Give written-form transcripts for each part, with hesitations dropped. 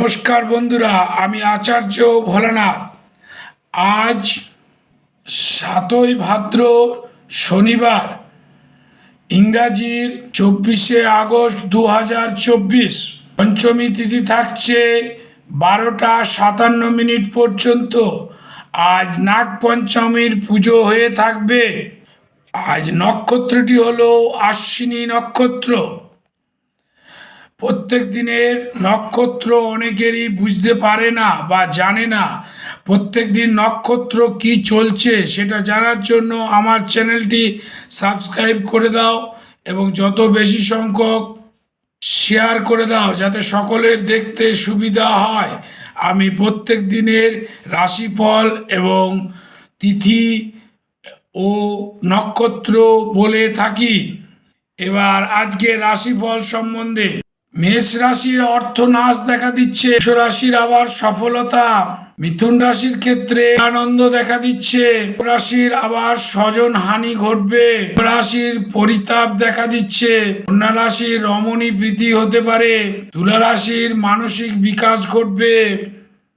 নমস্কার বন্ধুরা, আমি আচার্য ভোলানাথ। আজ 7ই ভাদ্র শনিবার, ইংরাজির 24শে আগস্ট 2024। পঞ্চমী তিথি থাকছে 12টা 57 পর্যন্ত। আজ নাগ পঞ্চমীর পুজো হয়ে থাকবে। আজ নক্ষত্রটি হলো আশ্বিনী নক্ষত্র। প্রত্যেক দিনের নক্ষত্র অনেকেরই বুঝতে পারে না বা জানে না। প্রত্যেক দিন নক্ষত্র কি চলছে সেটা জানার জন্য আমার চ্যানেলটি সাবস্ক্রাইব করে দাও এবং যত বেশি সংখ্যক শেয়ার করে দাও যাতে সকলের দেখতে সুবিধা হয়। আমি প্রত্যেক দিনের রাশিফল এবং তিথি ও নক্ষত্র বলে থাকি। এবার আজকে রাশিফল সম্বন্ধে, মেষ রাশির অর্থনাশ দেখা দিচ্ছে, বৃষ রাশির আবার সফলতা, মিথুন রাশির ক্ষেত্রে আনন্দ দেখা দিচ্ছে, রাশির আবার স্বজন হানি ঘটবে, রাশির পরিতাপ দেখা দিচ্ছে, কন্যা রাশির রমণী প্রীতি হতে পারে, তুলা রাশির মানসিক বিকাশ ঘটবে,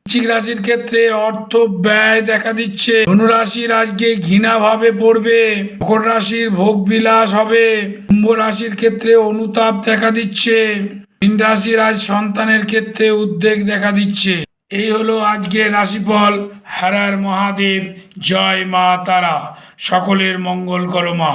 বৃশ্চিক রাশির ক্ষেত্রে অর্থ ব্যয় দেখা দিচ্ছে, ধনু রাশির আজকে ঘৃণা ভাবে পড়বে, মকর রাশির ভোগ বিলাস হবে, কুম্ভ রাশির ক্ষেত্রে অনুতাপ দেখা দিচ্ছে, মীন রাশির আজ সন্তানের ক্ষেত্রে উদ্বেগ দেখা দিচ্ছে। এই হলো আজকে রাশিফল। হর হর মহাদেব, জয় মা তারা, সকলের মঙ্গল করো মা।